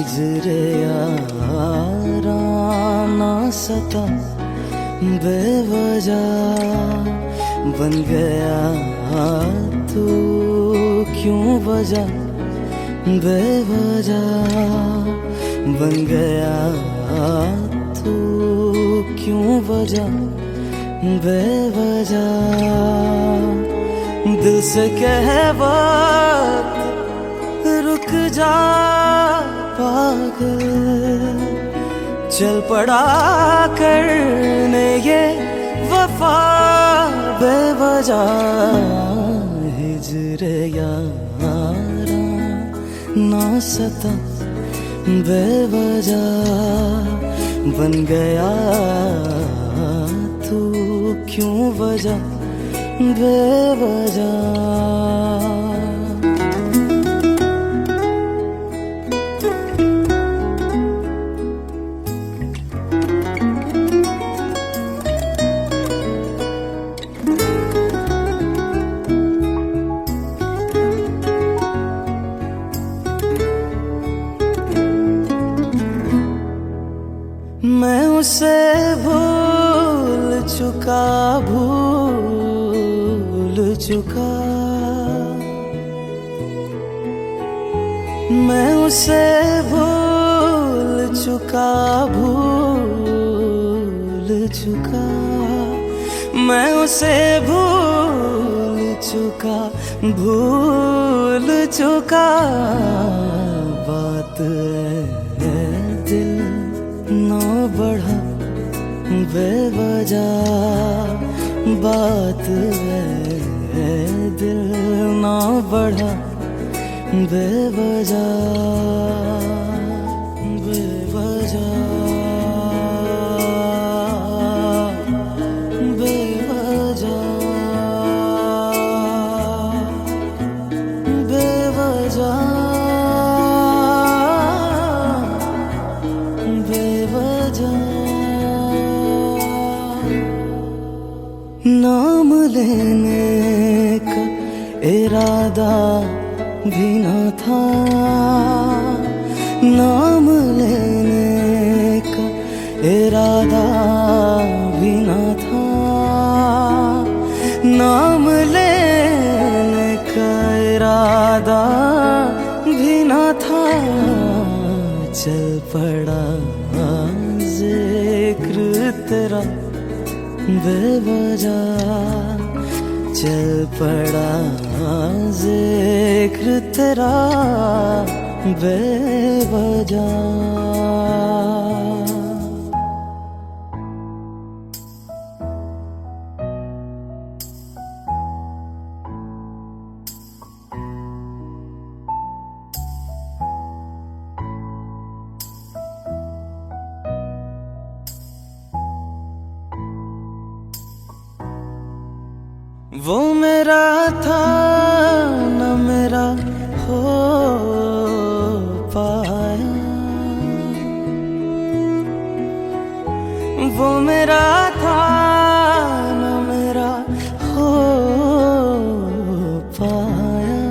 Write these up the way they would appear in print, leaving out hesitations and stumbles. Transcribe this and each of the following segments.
हिजरे यारा ना सता बेवजह बन गया तू क्यों वजह बेवजह बन गया तू क्यों वजह बेवजह दिल से कह वक्त रुक जा पागल चल पड़ा करने ये वफा बेवजह हिजरे यारा ना सता बेवजह बन गया तू क्यों वजह बेवजह। मैं उसे भूल चुका मैं उसे भूल चुका मैं उसे भूल चुका बात है दिल ना बढ़ा बेवजह बात है दिल ना बढ़ा बेवजह बेवजह बेवजह बेवजह बेवजह नाम लेने का इरादा भी न था नाम लेने का इरादा भी न था नाम लेने का इरादा भी न था चल पड़ा जिक्र तेरा बेवजह चल पड़ा जिक्र तेरा बेवजह। वो मेरा था न मेरा हो पाया वो मेरा था न मेरा हो पाया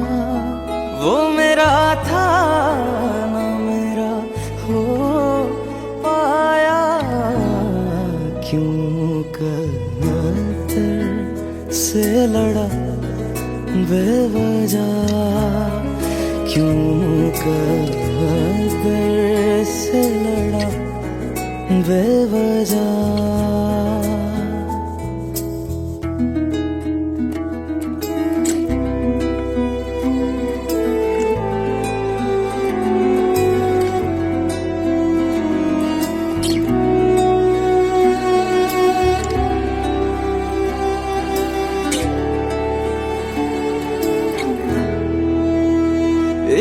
वो मेरा था न मेरा हो पाया क्यों कर से लड़ा बेवजह क्यों कर से लड़ा बेवजह।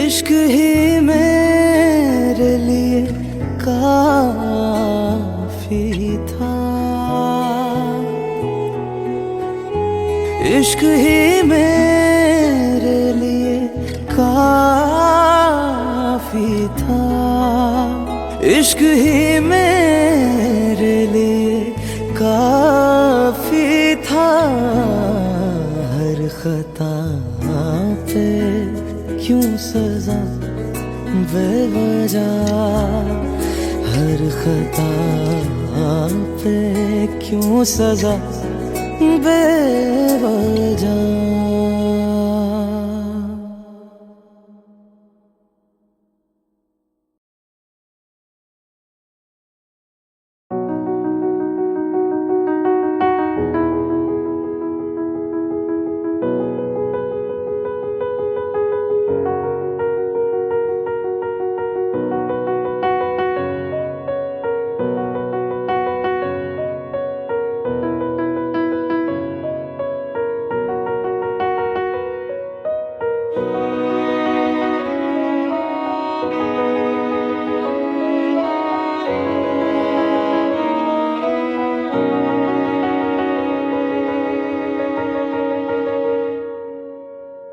इश्क ही मेरे लिए काफी था इश्क ही मेरे लिए काफी था इश्क ही मेरे लिए काफी था हर खता पे क्यों सजा बेवजह हर खता पे क्यों सजा बेवजह।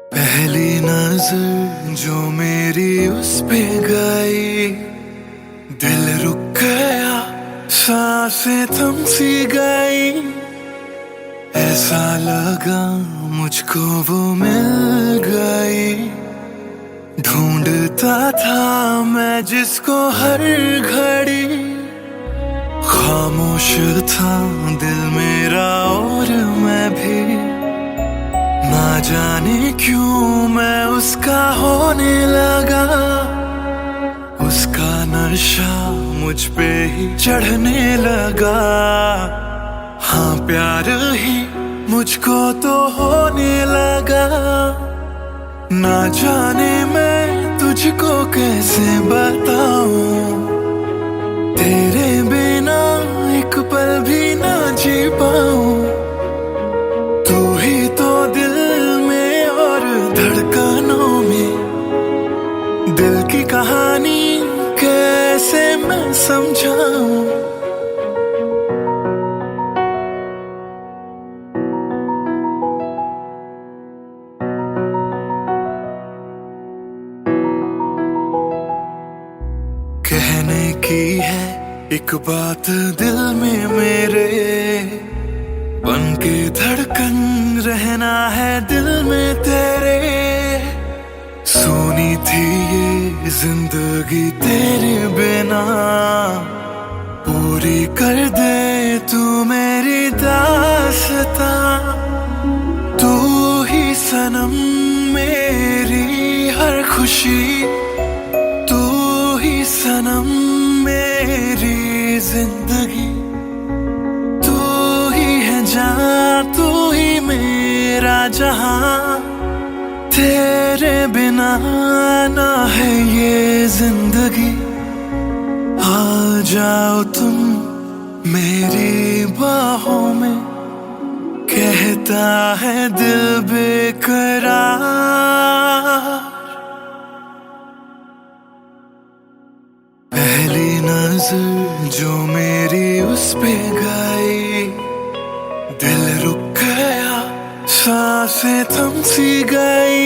पहली नजर जो मेरी उस पे गई, दिल रुक गया, सांसें थम सी गई। ऐसा लगा मुझको वो मिल गई, ढूंढता था मैं जिसको हर घड़ी। खामोश था दिल मेरा और मैं भी, ना जाने क्यों मैं उसका होने लगा। उसका नशा मुझ पे ही चढ़ने लगा। हाँ प्यार ही मुझको तो होने लगा। ना जाने मैं तुझको कैसे बताऊं, तेरे बिना एक पल भी ना जी पाऊं। तू ही तो दिल में और धड़कनों में, दिल की कहानी कैसे मैं समझाऊं। कहने की है एक बात दिल में मेरे, बन के धड़कन रहना है दिल में तेरे। सोनी थी ये जिंदगी तेरे बिना, पूरी कर दे तू मेरी दास्तां। तू ही सनम मेरी हर खुशी, तू ही सनम मेरी जिंदगी। तू ही है जान, तू ही मेरा जहां। तेरे बिना ना है ये जिंदगी। आ जाओ तुम मेरी बाहों में, कहता है दिल बेकरार। पहली नजर जो मेरी उस पे गई, दिल रुक गया, सांसें थम सी गई।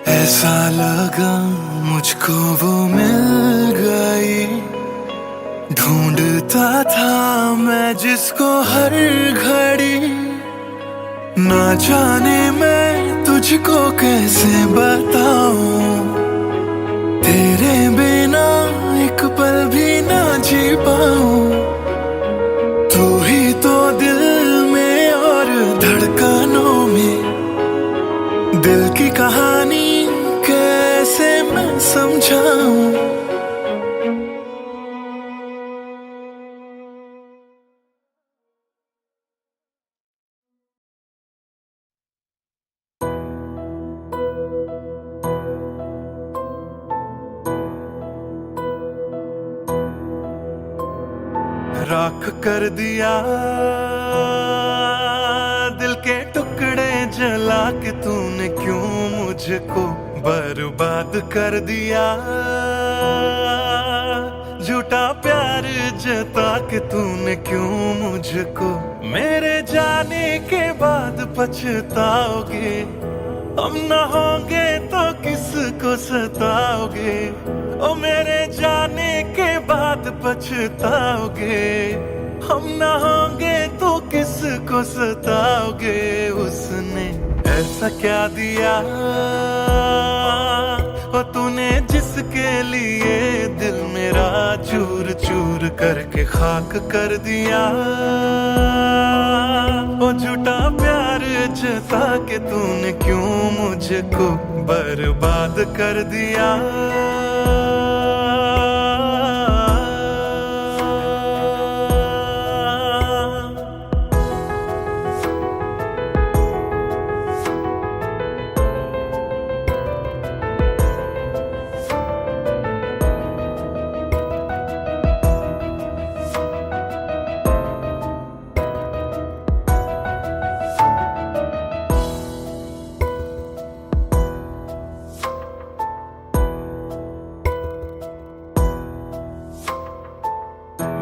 ऐसा लगा मुझको वो मिल गई, ढूंढता था मैं जिसको हर घड़ी। ना जाने मैं तुझको कैसे बताऊं, तेरे बिना एक पल भी ना जी पाऊं। तू ही तो दिल में और धड़कनों में, दिल की कहानी कैसे मैं समझाऊं। राख कर दिया दिल के टुकड़े जला के तूने, क्यों मुझको बर्बाद कर दिया। झूठा प्यार जता के तूने, क्यों मुझको मेरे जाने के बाद पछताओगे। हम न होंगे तो किसको सताओगे, ओ मेरे जाने के बाद पछताओगे। हम न होंगे तो किसको सताओगे। उसने ऐसा क्या दिया ओ तूने जिसके लिए दिल मेरा चूर चूर करके खाक कर दिया, ओ झूठा प्यार जता के तूने क्यों मुझको बर्बाद कर दिया।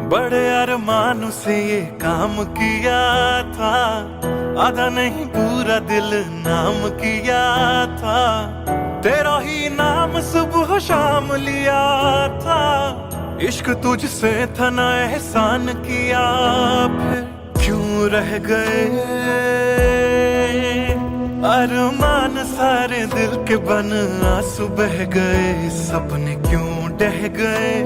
बड़े अरमानों से ये काम किया था, आधा नहीं पूरा दिल नाम किया था, तेरा ही नाम सुबह शाम लिया था, इश्क तुझसे था ना एहसान किया, फिर क्यों रह गए अरमान सारे दिल के बन आंसू बह गए, सपने क्यों ढह गए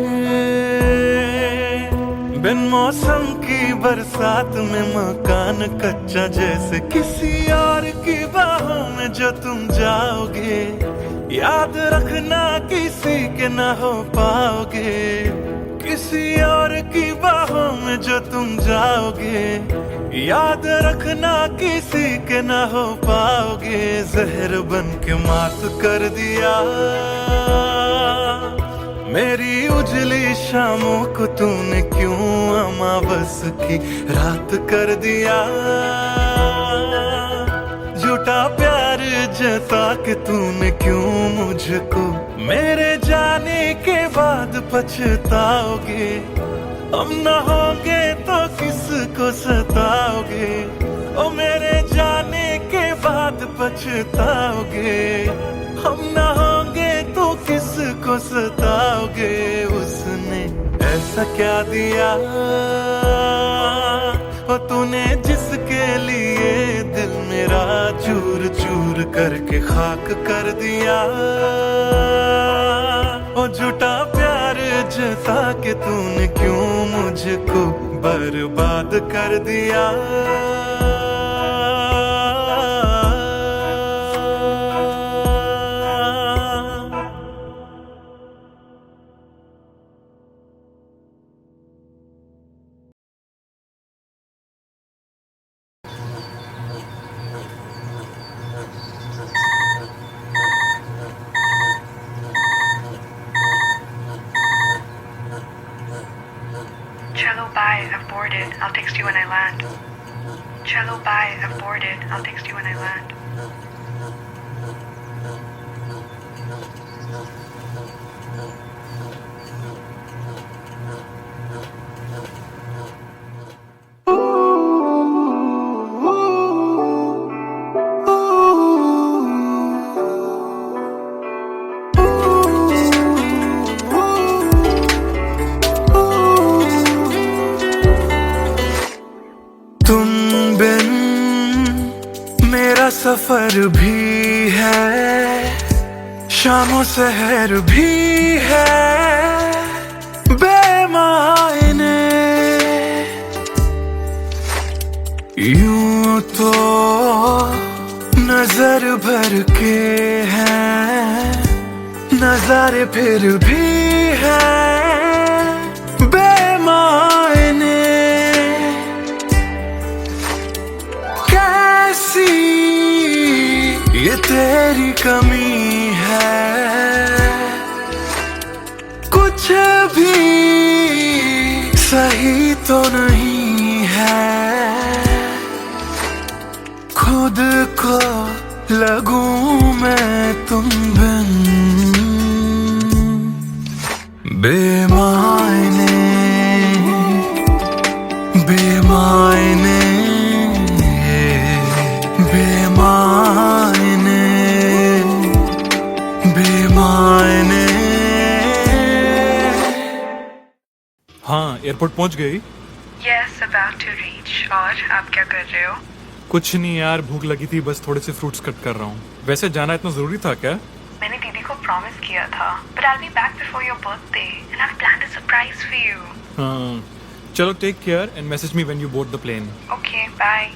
बिन मौसम की बरसात में मकान कच्चा जैसे किसी और की बाहों में जो तुम जाओगे, याद रखना किसी के ना हो पाओगे, किसी और की बाहों में जो तुम जाओगे, याद रखना किसी के ना हो पाओगे, जहर बन के मात कर दिया मेरी उजली शामों को तूने क्यों अमावस की रात कर दिया, झूठा प्यार जता के तूने क्यों मुझको मेरे जाने के बाद पछताओगे, हम न होंगे तो किसको सताओगे, ओ मेरे जाने के बाद पछताओगे, हम न होंगे तो किसको सताओगे, उसने ऐसा क्या दिया ओ तूने जिसके लिए दिल मेरा चूर चूर करके खाक कर दिया, ओ झूठा प्यार जता के तूने क्यों मुझको बर्बाद कर दिया। Cello, bye, I've boarded. I'll text you when I land. Cello, bye, I've boarded. I'll text you when I land. सफर भी है, शामों सहर भी है, बेमायने यूं तो नजर भर के हैं, नजारे फिर भी है बेमायने, कैसी ये तेरी कमी है, कुछ भी सही तो नहीं है, खुद को लगूं मैं तुम बिन बेमायने बेमायने बेमायने बेमायने। हाँ, एयरपोर्ट पहुंच गई? Yes, about to reach. और आप क्या कर रहे हो? कुछ नहीं यार, भूख लगी थी, बस थोड़े से फ्रूट्स कट कर रहा हूँ। वैसे जाना इतना जरूरी था क्या? मैंने दीदी को प्रॉमिस किया था, but I'll be back before your birthday and I've planned a surprise for you. चलो take care and message me when you board the plane. Okay, bye.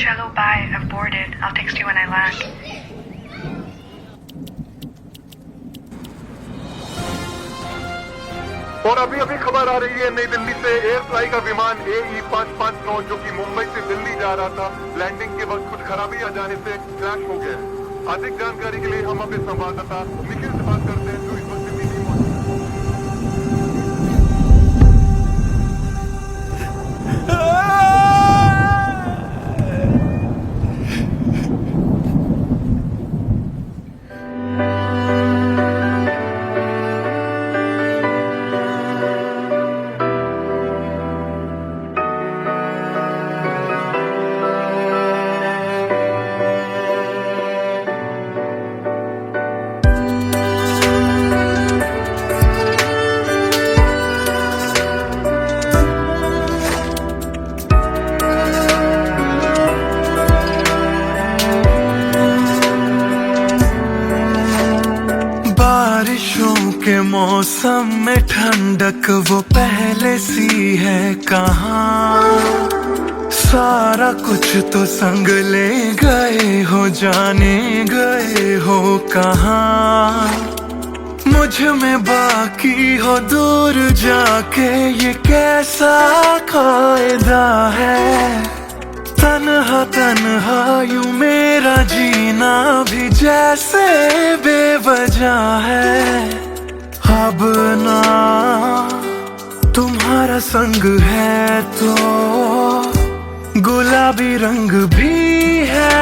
Chalo, bye. I've boarded. I'll text you when I land. और अभी अभी खबर आ रही है नई दिल्ली से air fly का विमान AE 559 जो कि मुंबई से दिल्ली जा रहा था, लैंडिंग के वक्त कुछ खराबी आ जाने से क्रैश हो गया. अधिक जानकारी के लिए हम अपने संवाददाता निखिल से बात करते हैं जो इस वक्त दिल्ली में मौजूद है. बारिशों के मौसम में ठंडक वो पहले सी है कहाँ. सारा कुछ तो संग ले गए हो, जाने गए हो कहाँ. मुझ में बाकी हो दूर जाके ये कैसा कायदा है. तन्हा तन्हा यूं मेरा जीना भी जैसे बेवजह है. अब ना तुम्हारा संग है तो गुलाबी रंग भी है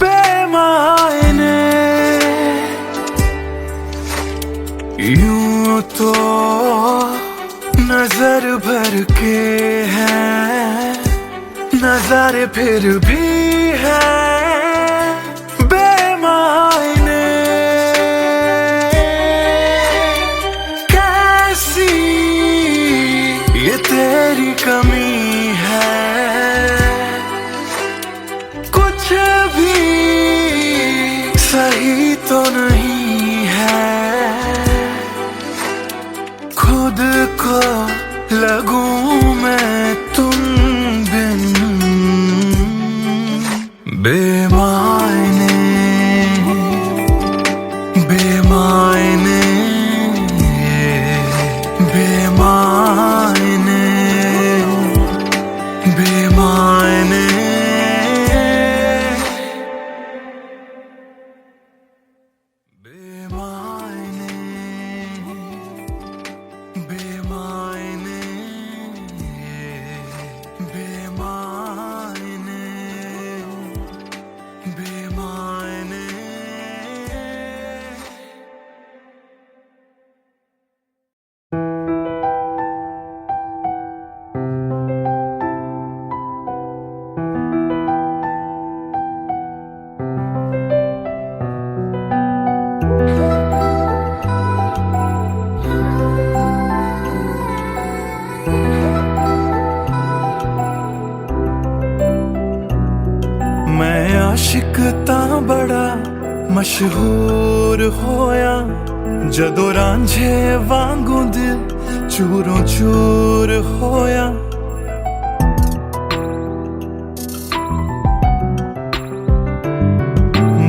बेमायने. यूं तो नजर भर के है, नजारे फिर भी है बेमायने. कैसी ये तेरी कमी है, कुछ भी सही तो नहीं है. खुद को लगूं मैं तुम बिन बेमायने बेमायने बेमायने बेमायने. बेमायने बेमायने बेमायने बेमायने. मैं आशिक तां बड़ा मशहूर होया, जदों रांझे वांगू दिल चूरों चूर होया.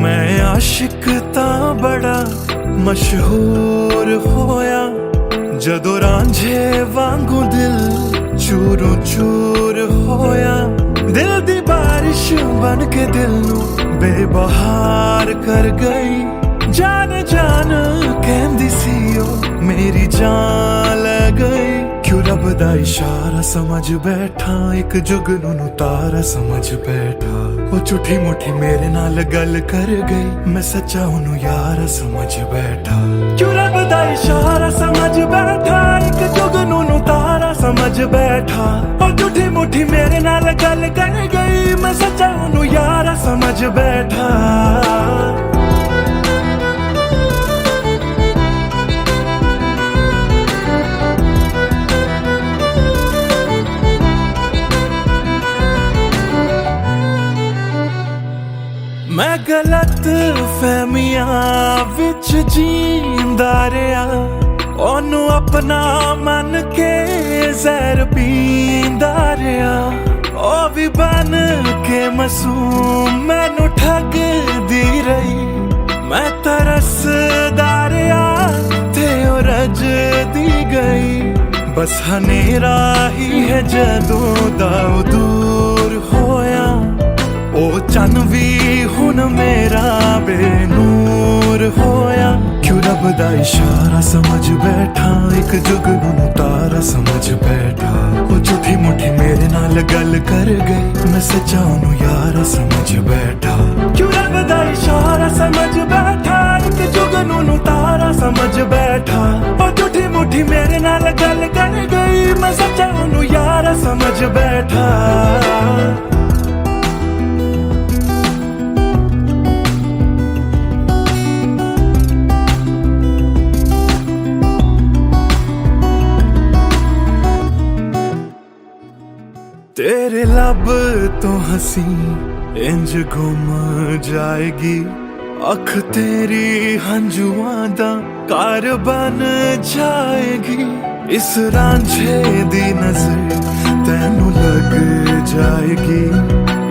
मैं आशिक तां बड़ा मशहूर होया, जदों रांझे वांगू दिल चूरों चूर होया. दिल दी बारिश बन के दिल नू बेबहार कर गई. जान जान कहंदी सी ओ मेरी जान ले गई. क्यों रब दा इशारा समझ बैठा, एक जुगनू तारा समझ बैठा. वो झूठी मुठी मेरे नाल गल कर गई, मैं सच्चा ओनू यार समझ बैठा. क्यों रब दा इशारा समझ बैठा, एक जुगनू तारा समझ बैठा. वो झूठी मुठी मेरे नाल गल कर गई, मैं सच्चा ओनू यार समझ बैठा. मैं गलत फहमियां विच जींदा रहा, ओनू अपना मन के जहर पींदा रहा। ओ भी बन के मासूम मैनू ठगदी रही, मैं तरसदा रहा ते ओ रजदी गई। बस हनेरा ही है जदों दा दूर होया, ओ चन भी हुन मेरा बेनूर होया। क्यों रब दा इशारा समझ बैठा, एक जुगनू तारा समझ बैठा। ओ झूठी मुठी मेरे नाल गल कर गई, मैं सच्चा ओनू यारा समझ बैठा। क्यों रब दा इशारा समझ बैठा, एक जुगनू तारा समझ बैठा। ओ झूठी मुठी मेरे नाल गल कर गई, मैं सच्चा ओनू यारा समझ बैठा। तेरे लब तो हंसी इंज गुम जाएगी, अख तेरी हंजुआं दा कार बन जाएगी। इस रांझे दी नजर तैनू लग जाएगी,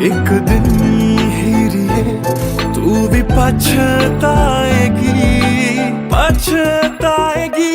एक दिन हीरिए तू भी पछताएगी, पछताएगी।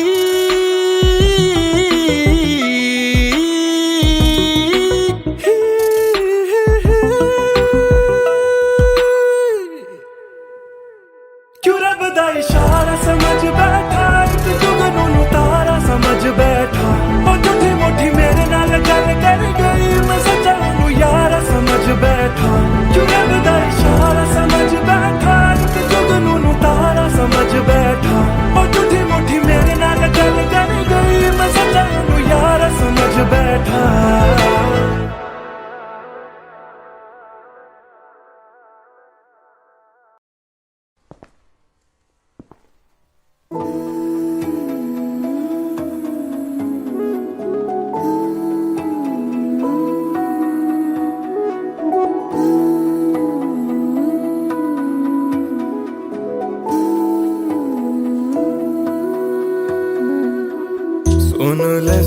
इशारा समझ बैठा, एक जुगनू तारा समझ बैठा। ओ झूठी मुठी मेरे नाल गल कर गई, मैं सच्चा ओनू यारा समझ बैठा। क्यों रब दा इशारा समझ बैठा, एक जुगनू तारा समझ बैठा। ओ झूठी मुठी मेरे नाल गल कर गई, मैं सच्चा ओनू यारा समझ बैठा।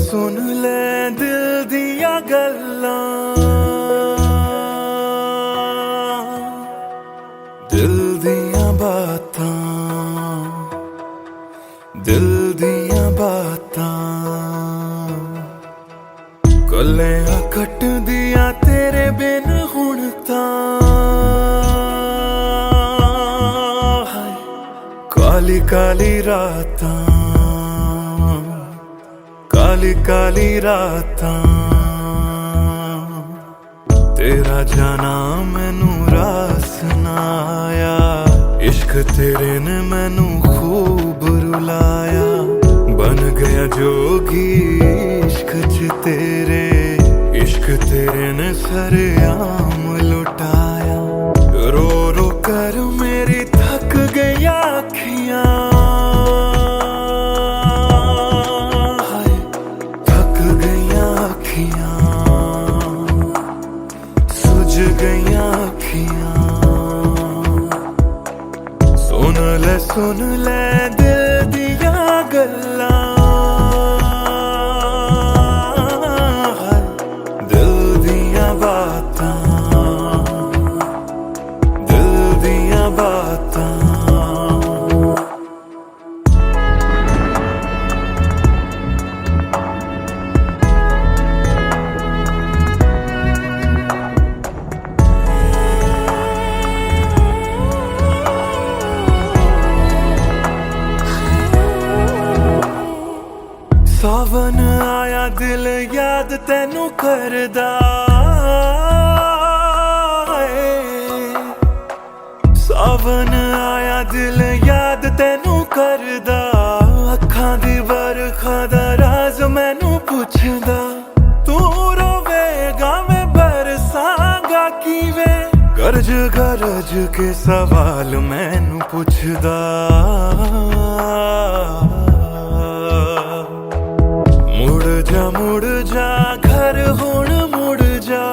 सुन ले दिल दिया गल्लां, दिल दिया बातां, दिल दिया बातां। गल्लां कट दिया तेरे बिन हुण तां, काली काली रातां, काली काली रातां। तेरा जाना मैनू रास ना आया, इश्क तेरे ने मैनू खूब रुलाया। बन गया जोगी इश्क च तेरे, इश्क तेरे ने सरेआम लुटाया। रो रो कर मेरी थक गई अखियां, सुझ गईयां अखियां। सुन ले दिल दिया गल्लां, दिल दिया बातां, दिल दिया बातां। सावन आया दिल याद तैनू करदा, सावन आया दिल याद तैनू करदा। अखां दी बरखा दा राज मैनू पुछदा, तू रोवेगा मैं बरसांगा किवें। गरज गरज के सवाल मैनू पुछदा, मुड़ जा घर हुण मुड़ जा।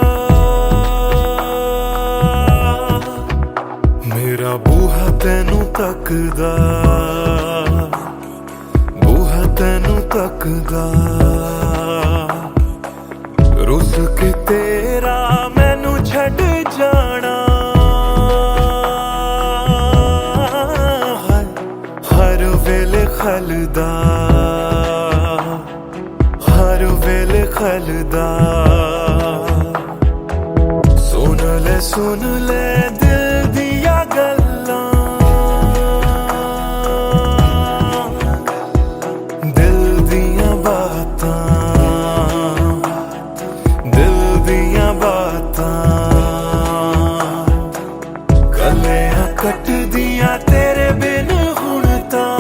ਤੈਨੂੰ ਤੱਕਦਾ, ਬੂਹਾ ਤੈਨੂੰ ਤੱਕਦਾ, ਰੁੱਸ ਕੇ ਤੇਰਾ ਮੈਨੂੰ ਛੱਡ ਜਾਣਾ, ਹਰ ਵੇਲੇ ਖਲਦਾ, ਹਰ ਵੇਲੇ ਖਲਦਾ। ਸੁਣ ਲੈ ਦਿਲ ਦੀਆਂ ਗੱਲਾਂ, ਦਿਲ ਦੀਆਂ ਬਾਤਾਂ, ਦਿਲ ਦੀਆਂ ਬਾਤਾਂ, ਕੱਲਿਆਂ ਕੱਟਦੀਆਂ ਤੇਰੇ ਬਿਨ ਹੁਣ ਤਾਂ,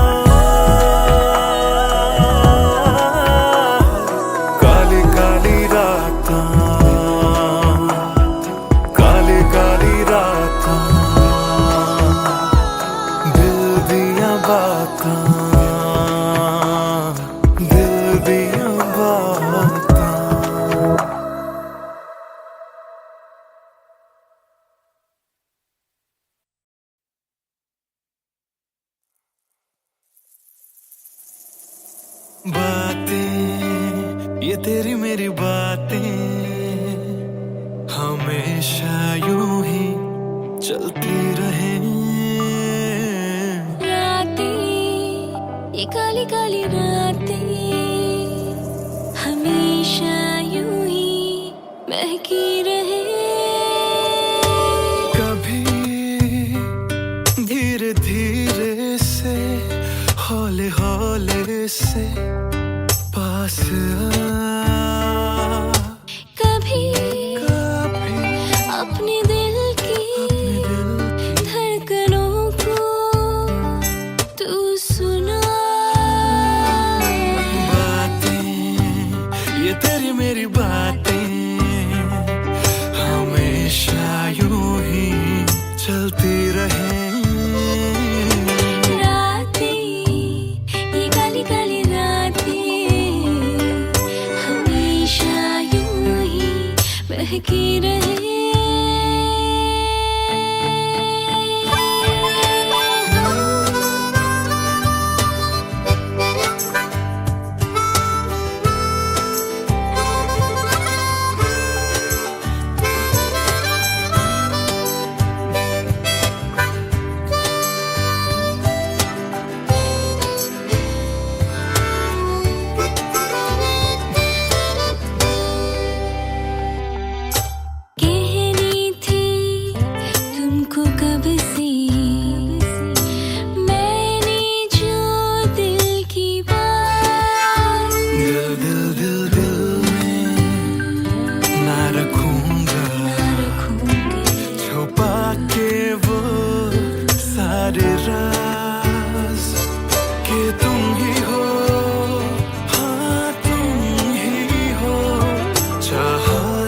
ਕਾਲੀ ਕਾਲੀ ਰਾਤਾਂ, ਕਾਲੀ ਰਾਤਾਂ, ਦਿਲ ਦੀਆਂ ਬਾਤਾਂ, ਦਿਲ ਦੀਆਂ ਬਾਤਾਂ। बातें ये तेरी मेरी बातें हमेशा यूं ही चलती रहे, रातें ये काली काली रातें हमेशा यूं ही महकी रहे। कभी धीरे धीरे से हौले हौले से पास आ, कभी अपने दिल की धड़कनों को तू सुना। बातें ये तेरी मेरी बातें हमेशा यूं ही चलती रहे, महकी रहे।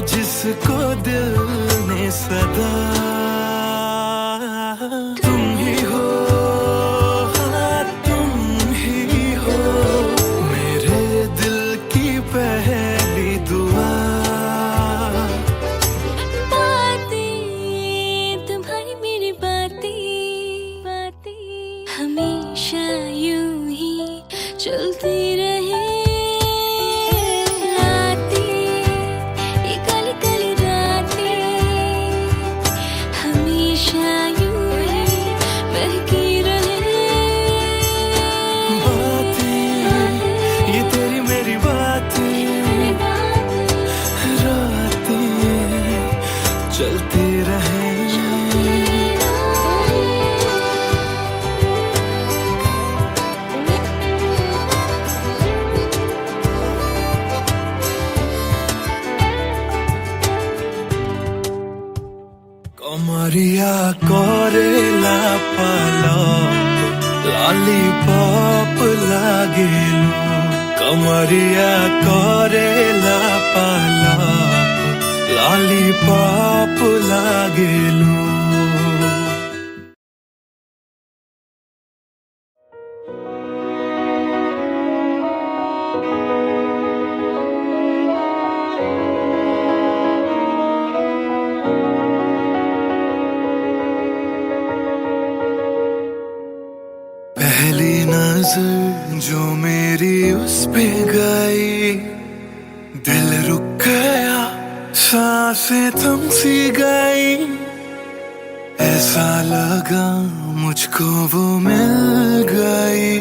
जिसको दिल ने सदा तुम ही हो, हाँ तुम ही हो, मेरे दिल की पहली दुआ। बातें तुम्हारी मेरी बातें हमेशा यूं ही चलती रहे। चलती रहे कमरिया कोरेला पाला लॉलीपॉप लागेलू, कमरिया कोरेला पाला लॉलीपॉप लागेलू। पहली नजर जो मेरी उस पे गई, दिल रुक गया, सांसें थम सी गई। ऐसा लगा मुझको वो मिल गई,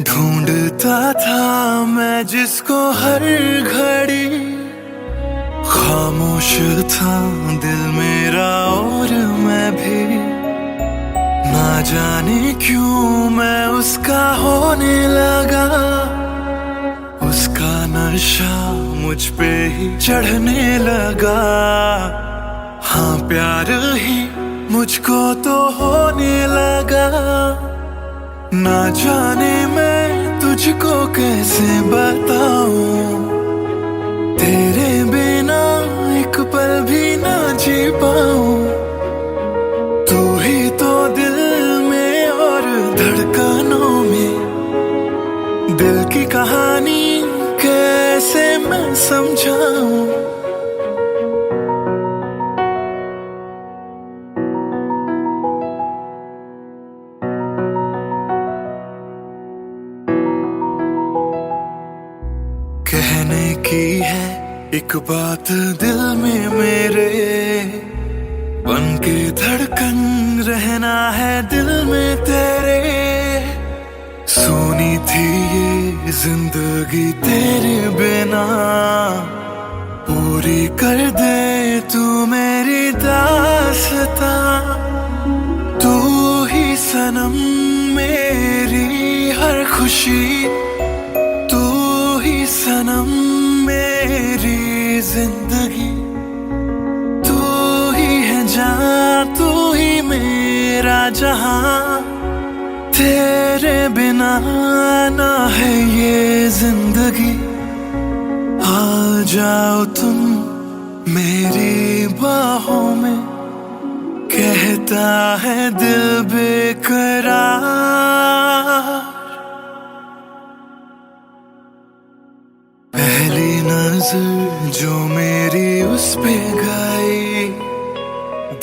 ढूंढता था मैं जिसको हर घड़ी। खामोश था दिल मेरा और मैं भी, ना जाने क्यों मैं उसका होने लगा। उसका नशा मुझ पे ही चढ़ने लगा। हाँ प्यार ही मुझको तो होने लगा। ना जाने मैं तुझको कैसे बताऊं, तेरे बिना एक पल भी ना जी पाऊं। तू ही तो दिल में और धड़कनों में, दिल की कहानी कैसे मैं समझाऊं। कहने की है एक बात दिल में मेरे, बन के धड़कन रहना है दिल में तेरे। सुनी थी ये जिंदगी तेरे बिना, पूरी कर दे तू मेरी दास्तां। तू ही सनम मेरी हर खुशी, तू ही सनम मेरी जिंदगी। तू ही है जान, तू ही मेरा जहां। तेरे बिना ना है ये जिंदगी। आ जाओ तुम मेरी बाहों में, कहता है दिल बेकरार। पहली नजर जो मेरी उस पे गई,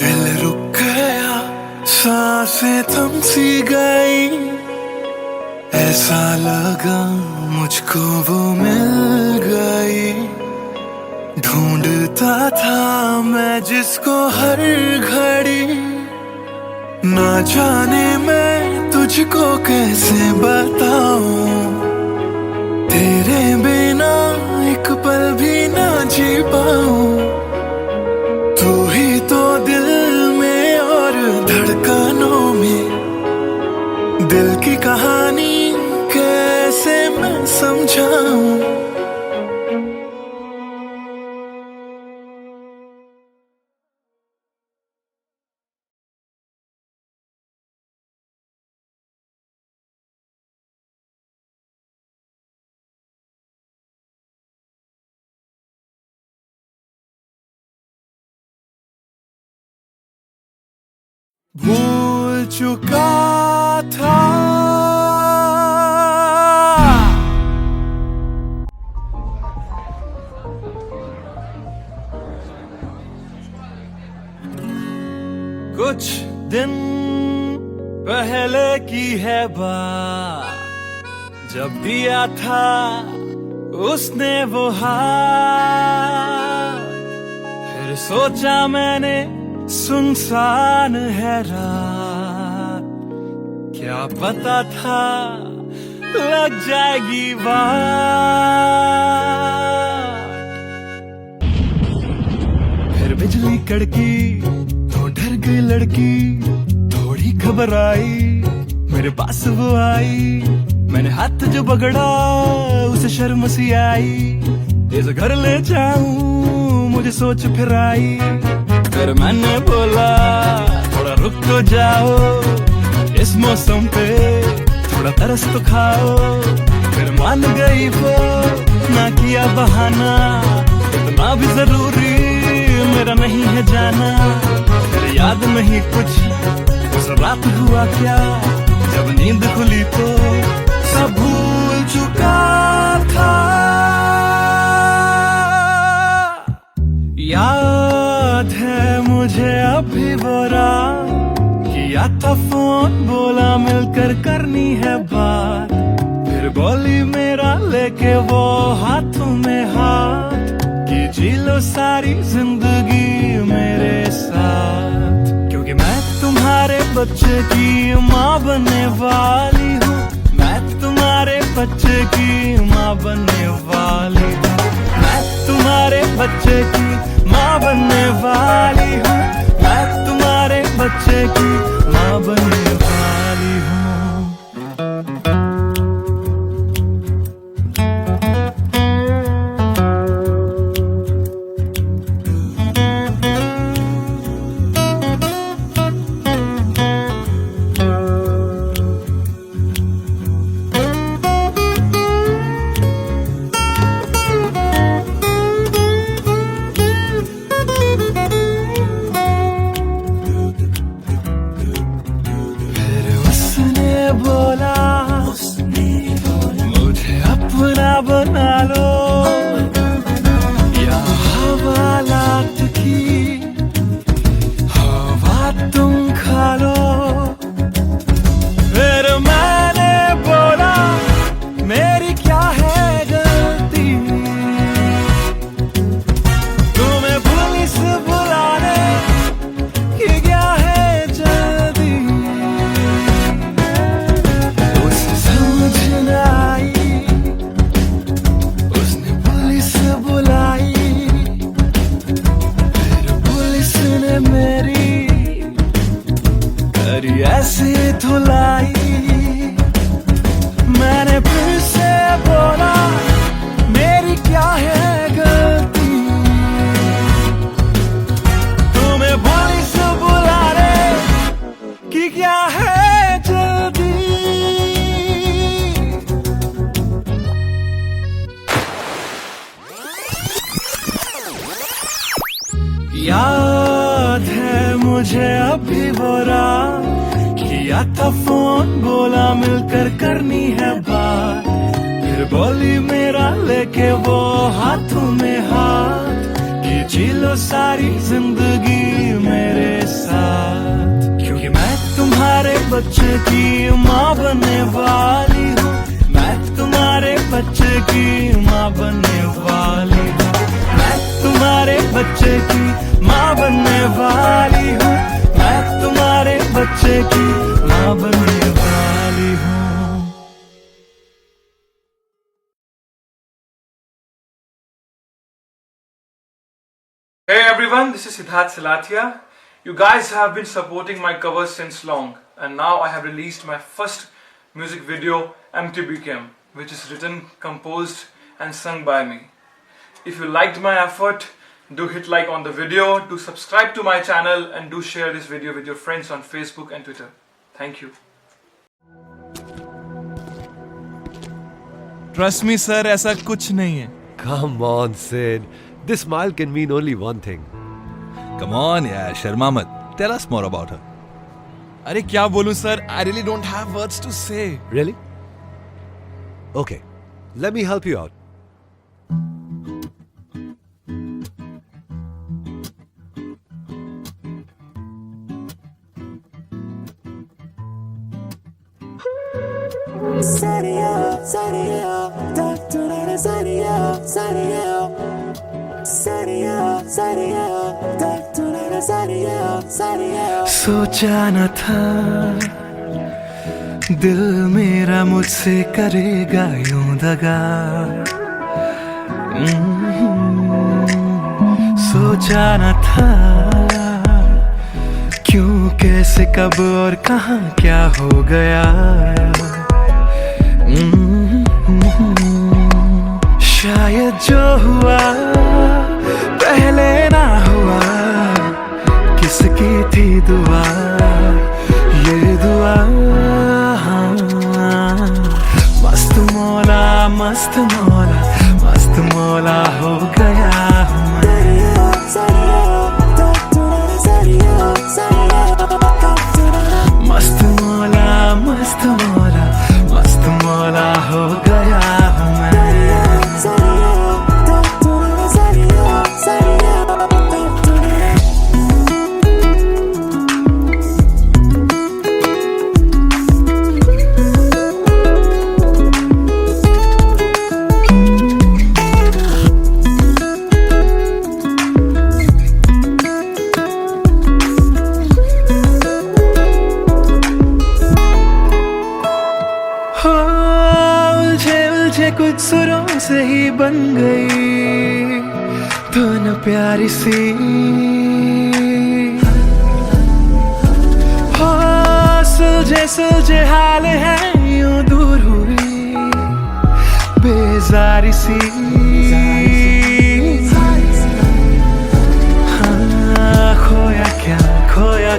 दिल रुक गया, सांसें थम सी गई। ऐसा लगा मुझको वो मिल गई, ढूंढता था मैं जिसको हर घड़ी। ना जाने मैं तुझको कैसे बताऊं, तेरे बिना एक पल भी ना जी पाऊं। तू ही तो दिल में और धड़कनों में, दिल की कहानी कैसे मैं समझाऊं। भूल चुका था कुछ दिन पहले की है बात, जब दिया था उसने वो हाथ। फिर सोचा मैंने सुनसान है रात, क्या पता था लग जाएगी बात। फिर बिजली कड़की तो डर गई लड़की, थोड़ी घबराई मेरे पास वो आई। मैंने हाथ जो पकड़ा उसे शर्म सी आई। इस घर ले जाऊं मुझे सोच फिर आई। फिर मैंने बोला थोड़ा रुक तो जाओ, इस मौसम पे थोड़ा तरस तो खाओ। फिर मान गई वो, ना किया बहाना, इतना भी जरूरी मेरा नहीं है जाना। फिर याद नहीं कुछ उस रात हुआ क्या, जब नींद खुली तो सब भूल चुका था। याद है मुझे अभी वो रात, कि किया था फोन, बोला मिलकर करनी है बात, फिर बोली मेरा लेके वो हाथों में हाथ, कि जी लो सारी जिंदगी मेरे साथ, क्योंकि मैं तुम्हारे बच्चे की माँ बनने वाली हूँ, मैं तुम्हारे बच्चे की माँ बनने वाली हूँ, मैं तुम्हारे बच्चे की माँ बनने वाली हूँ, मैं तुम्हारे बच्चे की माँ बनने वाली हूँ। बना लो या हवालात की हवा तुम खा लो, फिर मैंने बोला मेरी क्या है गलती, तुम्हें पुलिस बुलाने की क्या है जल्दी, उसे समझ न आई बुलाई, फिर पुलिस ने मेरी करी ऐसी धुलाई, मैंने फिर से बोला मेरी क्या है गलती, तुम्हें पुलिस बुलाने की क्या है जल्दी। याद है मुझे अभी वो रात, किया था फोन, बोला मिलकर करनी है बात, फिर बोली मेरा लेके वो हाथों में हाथ, कि जी लो सारी जिंदगी मेरे साथ, क्योंकि मैं तुम्हारे बच्चे की माँ बनने वाली हूँ, मैं तुम्हारे बच्चे की माँ बनने वाली हूँ, मैं तुम्हारे बच्चे की माँ बनने वाली हूँ, मैं तुम्हारे बच्चे की माँ बनने वाली हूँ। Hey everyone, this is Siddharth Silathia. You guys have been supporting my covers since long, and now I have released my first music video, MTBKM, which is written, composed and sung by me. If you liked my effort, do hit like on the video, do subscribe to my channel, and do share this video with your friends on Facebook and Twitter. Thank you. Trust me sir, ऐसा कुछ नहीं है। Come on, Sid. This smile can mean only one thing. Come on, yeah, Sharma मत. Tell us more about her. अरे क्या बोलूं sir, I really don't have words to say. Really? Okay, let me help you out. सोचा न था दिल मेरा मुझसे करेगा यूं दगा, सोचा न था क्यों कैसे कब और कहाँ क्या हो गया, शायद जो हुआ पहले ना हुआ, किसकी थी दुआ, ये दुआ, मस्त मौला मस्त मौला मस्त मौला हो गया हूँ मैं। मस्त मौला मस्त मौला मस्त मौला हो गया हूँ मैं। बन गई तो न प्यारी सी हो सुलझे हाल है यूं दूर हुई बेजारी सी हाँ खोया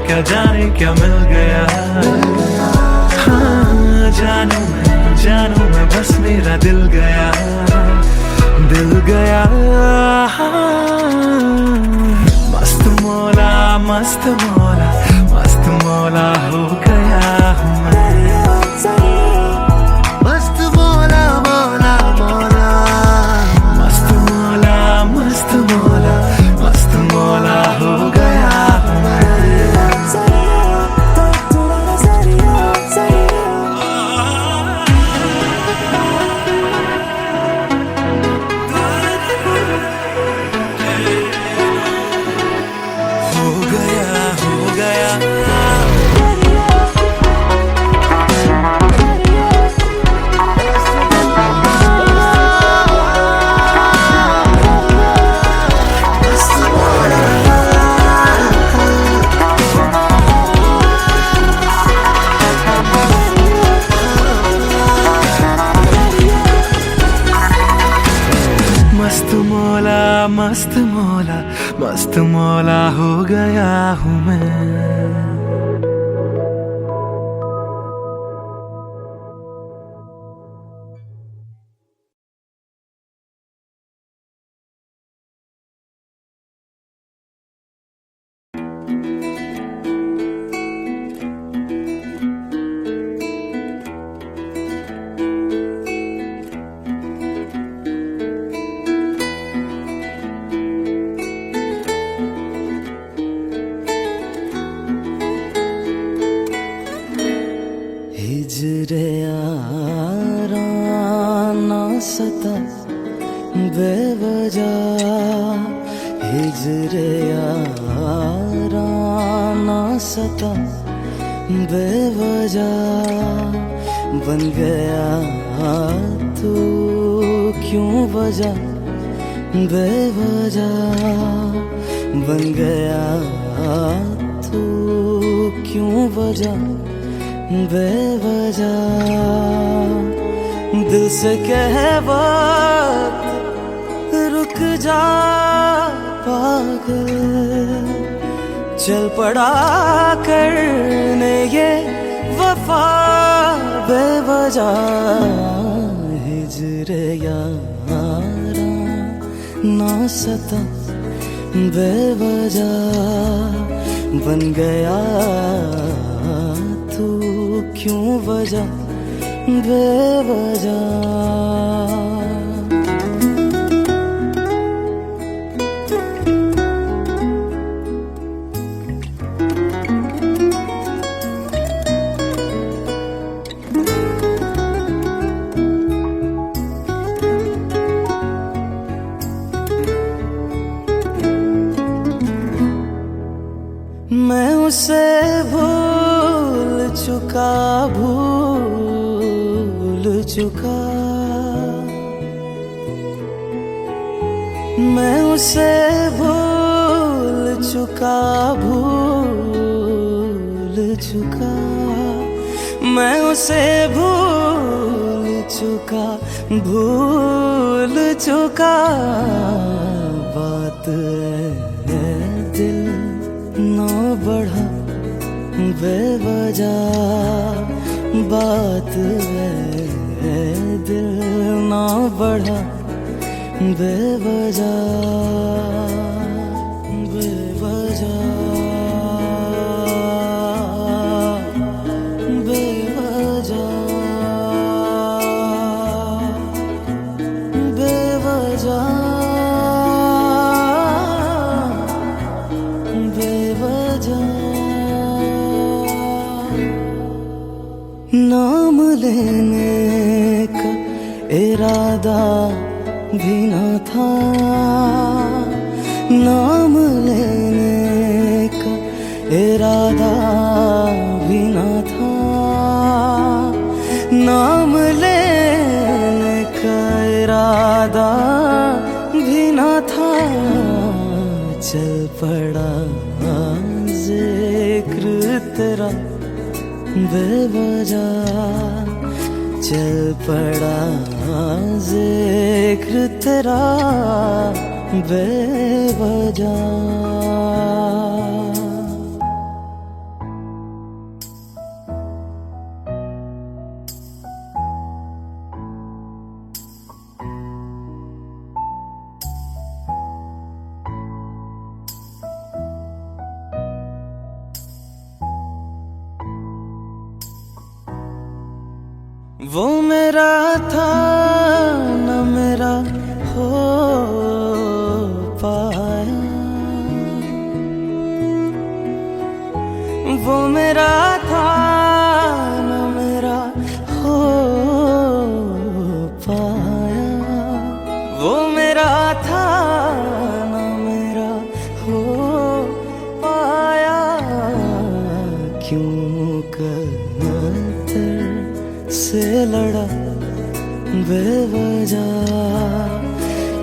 क्या जाने क्या मिल गया हाँ जानू मैं बस मेरा दिल गया मस्त मौला मस्त मौला हो गया हूँ मैं मस्त मौला हो गया हूँ मैं मस्त मौला हो गया हूँ मैं हिजरे याराना सता बेवजह हिजरे याराना सता बेवजह बन गया तू क्यों वजह बेवजह बन गया तू क्यों वजह बेवजह दिल से कह वक्त रुक जा पागल चल पड़ा करने ये वफा बेवजह हिजरे यारा ना सता बेवजह बन गया तू क्यों वजह बेवजह मैं उसे भूल चुका मैं उसे भूल चुका मैं उसे भूल चुका बात है दिल ना बढ़ा बेवजह बात है दिल ना बढ़ा बेवजह नाम लेने का इरादा भी न था नाम लेने का इरादा भी न था नाम लेने का इरादा पड़ा जिक्र तेरा बेवजह, चल पड़ा जिक्र तेरा बेवजह। वो मेरा था न मेरा हो पाया, वो मेरा था न मेरा हो पाया, वो मेरा था न मेरा हो पाया। क्यों कर से लड़ा बेवजह,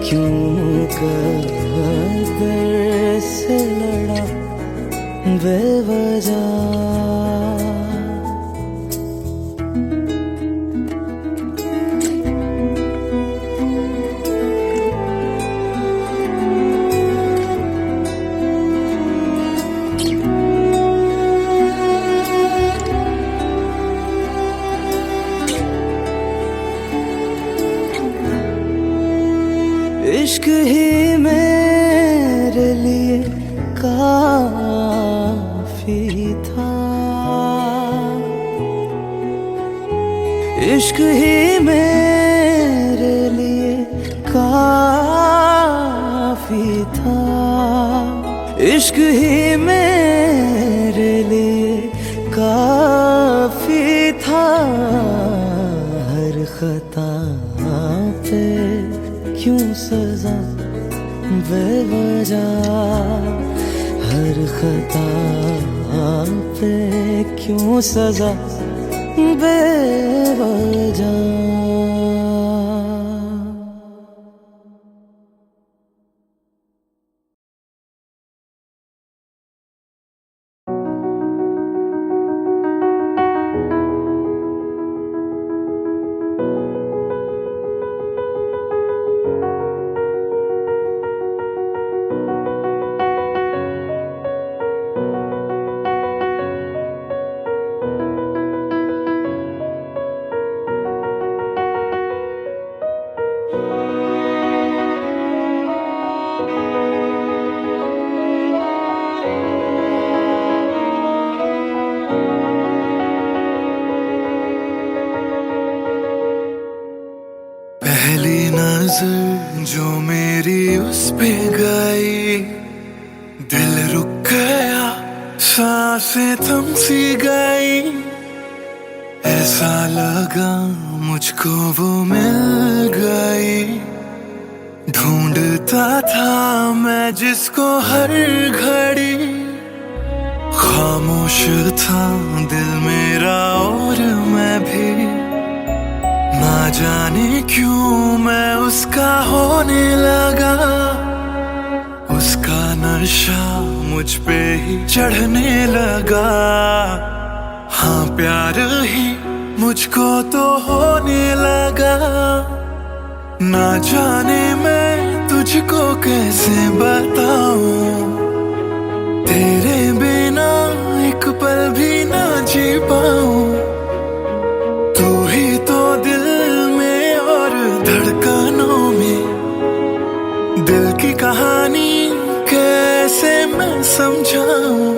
क्यों कर से लड़ा बेवजह। इश्क ही मेरे लिए काफी था, इश्क ही मेरे लिए काफी था, इश्क ही मेरे लिए काफी था। हर खता पे क्यों सजा बेवजह, हर खता पे क्यों सजा बेवजह। पहली नजर जो मेरी उस पे गई, दिल रुक गया, सांसें थम सी गई। ऐसा लगा मुझको वो मिल गई, ढूंढता था मैं जिसको हर घड़ी। खामोश था दिल मेरा और मैं भी, ना जाने क्यों मैं उसका होने लगा। उसका नशा मुझ पे ही चढ़ने लगा, हाँ प्यार ही मुझको तो होने लगा। ना जाने मैं तुझको कैसे बताऊं, तेरे बिना एक पल भी ना जी पाऊं। तू ही तो दिल में और धड़कनों में, दिल की कहानी कैसे मैं समझाऊं।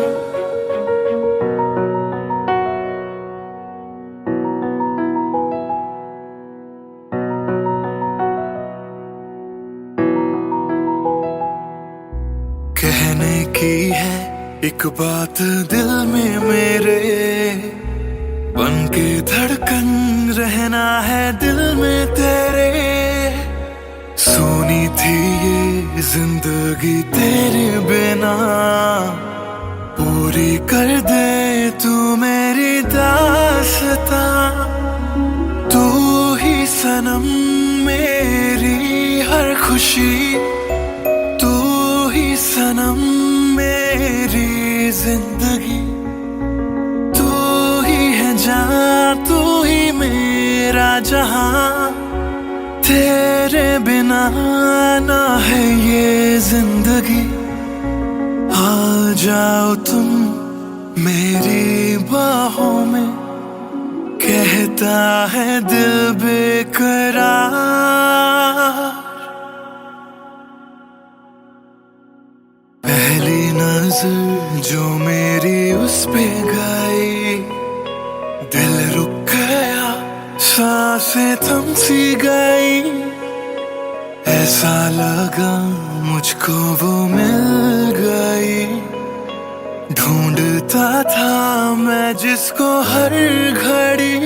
कहने की है एक बात दिल में मेरे, बन के धड़कन रहना है दिल में तेरे। सोनी थी ये जिंदगी तेरे बिना, पूरी कर दे तू मेरी दास्तां। तू ही सनम मेरी हर खुशी, तू ही सनम जिंदगी तू ही है जान, तू ही मेरा जहां, तेरे बिना ना है ये जिंदगी। आ जाओ तुम मेरी बाहों में, कहता है दिल बेकरार। पहली नजर जो मेरी उस पे गई, दिल रुक गया, सांसें थम सी गई। ऐसा लगा मुझको वो मिल गई, ढूंढता था मैं जिसको हर घड़ी।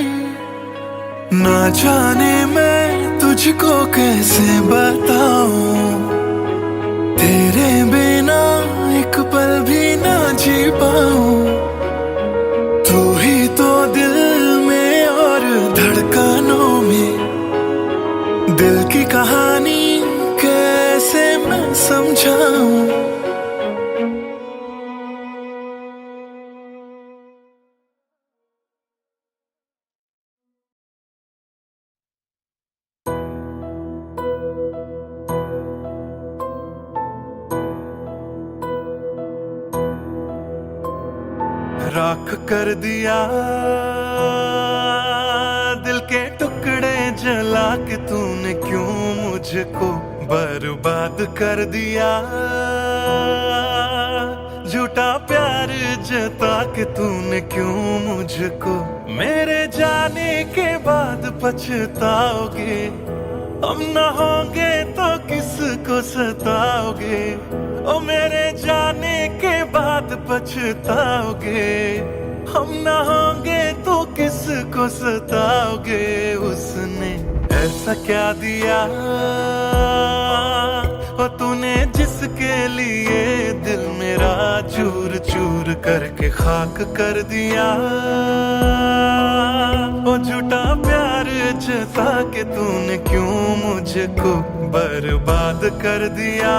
ना जाने मैं तुझको कैसे बताऊं, तेरे बिना एक पल भी ना जी पाऊं। तू ही तो दिल में और धड़कनों में, दिल की कहानी कैसे मैं समझाऊं। राख कर दिया दिल के टुकड़े जला के तूने, क्यों मुझको बर्बाद कर दिया। झूठा प्यार जता के तूने, क्यों मुझको मेरे जाने के बाद पछताओगे। हम न होंगे तो किसको सताओगे, ओ मेरे जाने के बाद पछताओगे। हम न होंगे तो किसको सताओगे। उसने ऐसा क्या दिया ओ तूने, जिसके लिए दिल मेरा चूर चूर करके खाक कर दिया। ओ झूठा प्यार जता के तूने, क्यों मुझको बर्बाद कर दिया।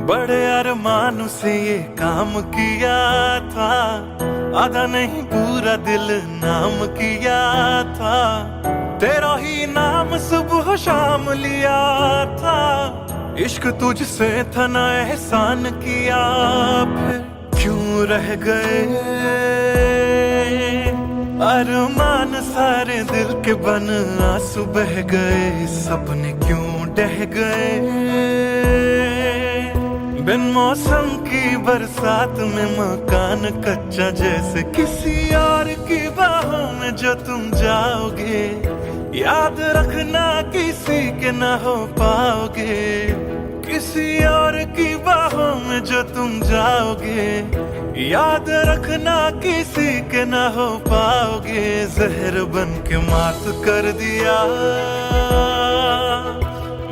बड़े अरमानों से ये काम किया था, आधा नहीं पूरा दिल नाम किया था। तेरा ही नाम सुबह शाम लिया था, इश्क तुझसे था ना एहसान किया। फिर क्यों रह गए अरमान सारे दिल के बन, आंसू बह गए, सपने क्यों ढह गए। बिन मौसम की बरसात में मकान कच्चा, जैसे किसी और की बाहों में जो तुम जाओगे। याद रखना किसी के ना हो पाओगे, किसी और की बाहों में जो तुम जाओगे। याद रखना किसी के ना हो पाओगे। जहर बन के मात कर दिया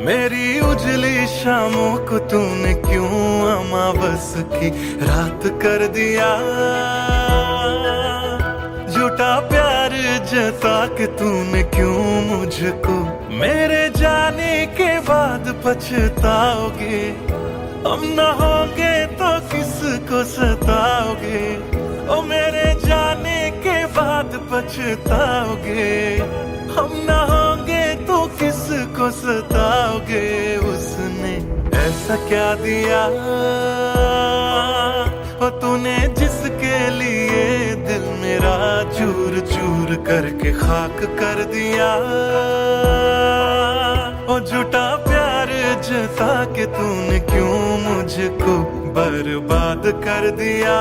मेरी उजली शामों को तूने, क्यों अमावस की रात कर दिया। झूठा प्यार जता के तूने, क्यों मुझको मेरे जाने के बाद पछताओगे। हम न होंगे तो किसको सताओगे, ओ मेरे जाने के बाद पछताओगे। हम न होंगे तो किसको सताओगे। उसने ऐसा क्या दिया ओ तूने, जिसके लिए दिल मेरा चूर चूर करके खाक कर दिया। ओ झूठा प्यार जता के तूने, क्यों मुझको बर्बाद कर दिया।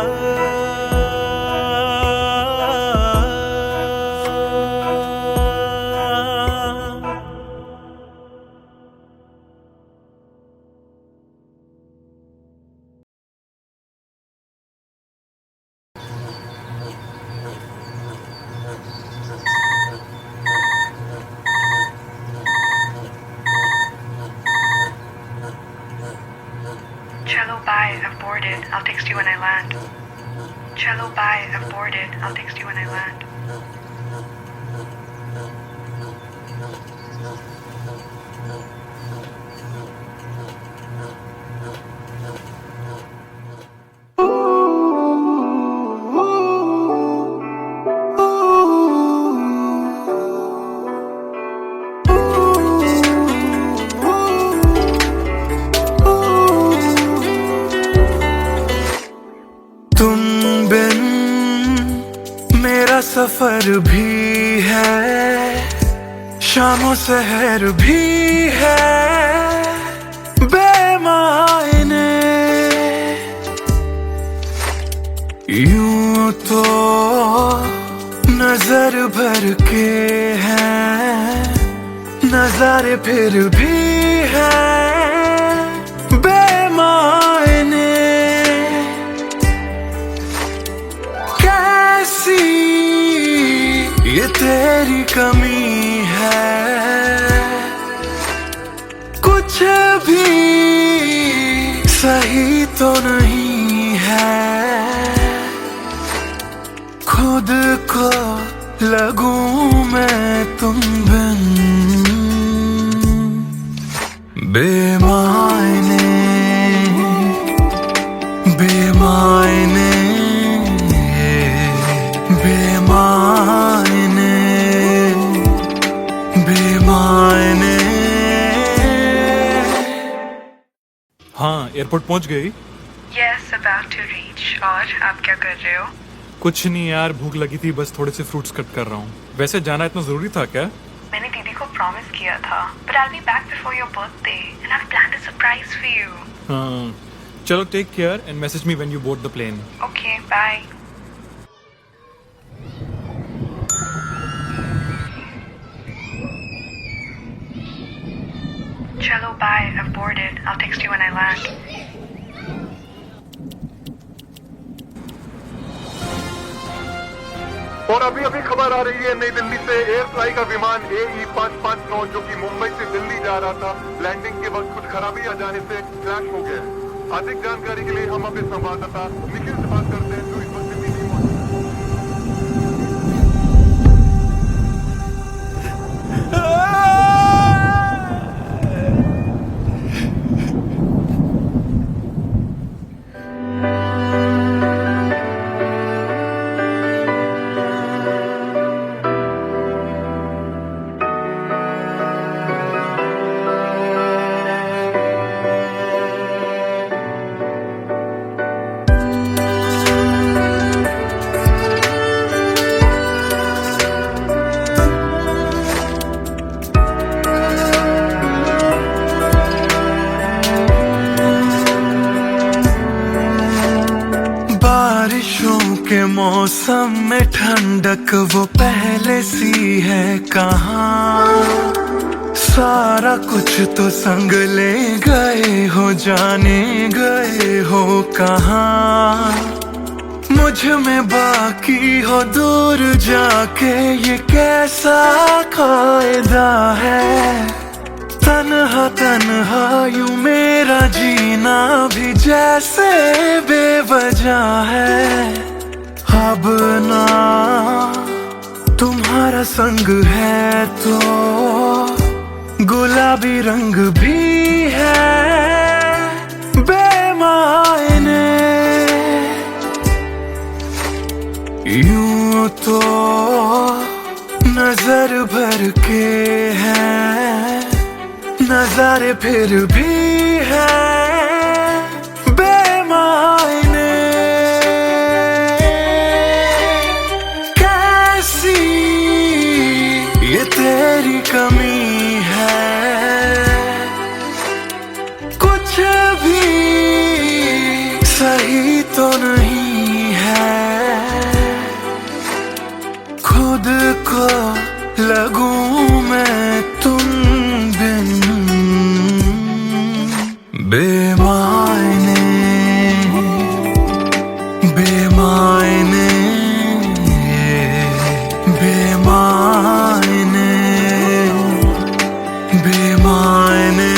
boarded. I'll text you when I land. Chalo, bye. I've boarded. I'll text you when I land. तुम बिन मेरा सफर भी है, शामों सहर भी है बेमायने। यूं तो नजर भर के हैं, नजारे फिर भी हैं बेमायने। कैसी ये तेरी कमी है, कुछ भी सही तो नहीं है। खुद को लगूं मैं तुम बिन बेमायने, बेमायने, बेमायने, बेमायने। हाँ, एयरपोर्ट पहुंच गई? Yes, about to reach. और आप क्या कर रहे हो? कुछ नहीं यार, भूख लगी थी, बस थोड़े से फ्रूट्स कट कर रहा हूँ। वैसे जाना इतना जरूरी था क्या? मैंने दीदी को प्रॉमिस किया था, but I'll be back before your birthday and I've planned a surprise for you. हाँ, चलो take care and message me when you board the plane. Okay, bye. Chalo, bye. I've boarded. I'll text you when I land. और अभी अभी खबर आ रही है नई दिल्ली से, एयर फ्लाई का विमान AE 559 जो कि मुंबई से दिल्ली जा रहा था, लैंडिंग के वक्त कुछ खराबी आ जाने से क्रैश हो गया। अधिक जानकारी के लिए हम अपने संवाददाता निखिल से बात करते हैं जो इस वक्त दिल्ली में मौजूद है। बारिशों के मौसम में ठंडक वो पहले सी है कहाँ। सारा कुछ तो संग ले गए हो, जाने गए हो कहाँ। मुझ में बाकी हो दूर जाके ये कैसा कायदा है। तन्हा तन्हा यूं मेरा जीना भी जैसे बेवजह है। अब ना तुम्हारा संग है तो गुलाबी रंग भी है बेमायने। यूं तो नजर भर के हैं, नजारे फिर भी हैं बेमायने। कैसी ये तेरी कमी है, कुछ भी सही तो नहीं है। खुद को लगूं मैं तुम बिन बेमायने, बेमायने, बेमायने, बेमायने।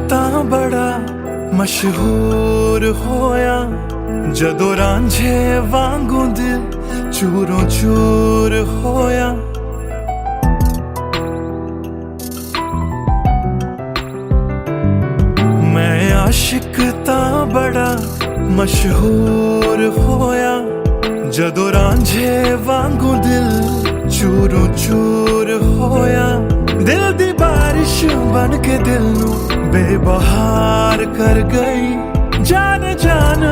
ਤਾਂ ਬੜਾ ਮਸ਼ਹੂਰ ਹੋਇਆ ਜਦੋਂ ਰਾਂਝੇ ਵਾਂਗੂ ਦਿਲ ਚੂਰੋਂ ਚੂਰ ਹੋਇਆ ਮੈਂ ਆਸ਼ਿਕ ਤਾਂ ਬੜਾ ਮਸ਼ਹੂਰ ਹੋਇਆ ਜਦੋਂ ਰਾਂਝੇ ਵਾਂਗੂ ਦਿਲ ਚੂਰੋਂ ਚੂਰ ਹੋਇਆ ਦਿਲ ਦੀ ਬਾਰਿਸ਼ ਬਣ ਕੇ ਦਿਲ ਨੂੰ ਬੇਬਹਾਰ ਕਰ ਗਈ ਜਾਨ ਜਾਨ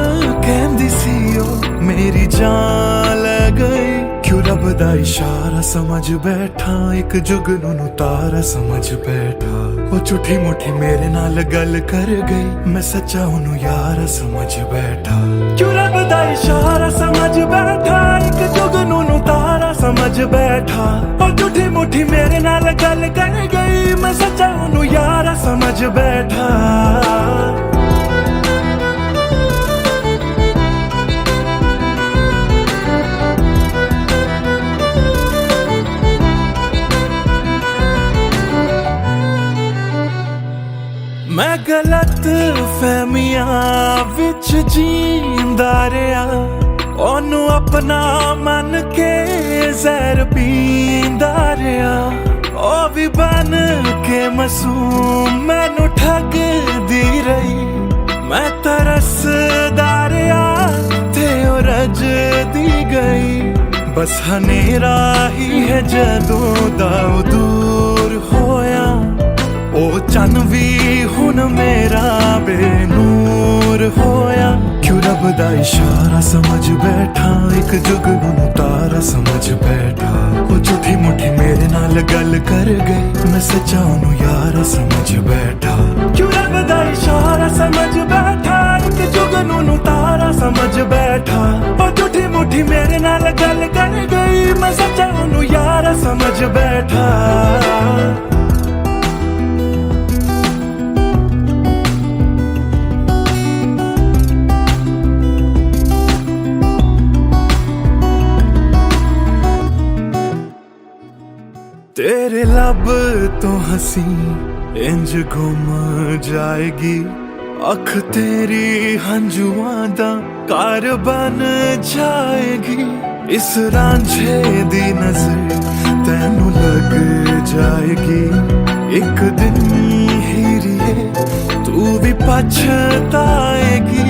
ਕਹਿੰਦੀ ਸੀ ਉਹ ਮੇਰੀ ਜਾਨ ਲੈ ਗਈ ਕਿਉਂ ਰੱਬ ਦਾ ਇਸ਼ਾਰਾ ਸਮਝ ਬੈਠਾ ਇੱਕ ਜੁਗਨੂ ਨੂੰ ਤਾਰਾ ਸਮਝ ਬੈਠਾ ਉਹ ਝੂਠੀ ਮੂਠੀ ਮੇਰੇ ਨਾਲ ਗੱਲ ਕਰ ਗਈ ਮੈਂ ਸੱਚਾ ਉਹਨੂੰ ਯਾਰ ਸਮਝ ਬੈਠਾ ਕਿਉਂ ਰੱਬ ਦਾ ਇਸ਼ਾਰਾ ਸਮਝ ਬੈਠਾ ਇੱਕ ਜੁਗਨੂ ਨੂੰ ਤਾਰਾ ਸਮਝ ਬੈਠਾ ਉਹ ਝੂਠੀ ਮੂਠੀ ਮੇਰੇ ਨਾਲ ਗੱਲ ਕਰ ਗਈ ਮੈਂ ਸੱਚਾ ਉਹਨੂੰ ਯਾਰ ਸਮਝ ਬੈਠਾ ਮੈਂ ਗਲਤ ਫਹਿਮੀਆਂ ਵਿੱਚ ਜੀਂਦਾ ਰਿਹਾ ਉਹਨੂੰ ਆਪਣਾ ਮੰਨ ਕੇ ਜ਼ਹਿਰ ਪੀਂਦਾ ਰਿਹਾ ਉਹ ਵੀ ਬਣ ਕੇ ਮਾਸੂਮ ਮੈਨੂੰ ਠੱਗਦੀ ਰਹੀ ਮੈਂ ਤਰਸਦਾ ਰਿਹਾ ਤੇ ਉਹ ਰੱਜਦੀ ਗਈ ਬਸ ਹਨੇਰਾ ਹੀ ਹੈ ਜਦੋਂ ਦਾ ਉਹ ਦੂਰ ਹੋਇਆ ਉਹ ਚੰਨ ਵੀ ਹੁਣ ਮੇਰਾ ਬੇਨੂਰ ਹੋਇਆ ਕਿਉਂ ਰੱਬ ਦਾ ਇਸ਼ਾਰਾ ਸਮਝ ਬੈਠਾ ਇੱਕ ਜੁਗਨੂ ਨੂੰ ਤਾਰਾ ਸਮਝ ਬੈਠਾ ਉਹ ਝੂਠੀ ਮੁੱਠੀ ਮੇਰੇ ਨਾਲ ਗੱਲ ਕਰ ਗਈ ਮੈਂ ਸੱਚਾ ਉਹਨੂੰ ਯਾਰ ਸਮਝ ਬੈਠਾ ਕਿਉਂ ਰੱਬ ਦਾ ਇਸ਼ਾਰਾ ਸਮਝ ਬੈਠਾ ਇੱਕ ਜੁਗਨੂ ਨੂੰ ਤਾਰਾ ਸਮਝ ਬੈਠਾ ਉਹ ਝੂਠੀ ਮੁੱਠੀ ਮੇਰੇ ਨਾਲ ਗੱਲ ਕਰ ਗਈ ਮੈਂ ਸੱਚਾ ਉਹਨੂੰ ਯਾਰ ਸਮਝ ਬੈਠਾ तेरे लब तो हंसी इंज गुम जाएगी अख तेरी हंजुआं दा घर बन जाएगी इस रांझे दी नजर तैनू लग जाएगी एक दिन हीरिए तू भी पछताएगी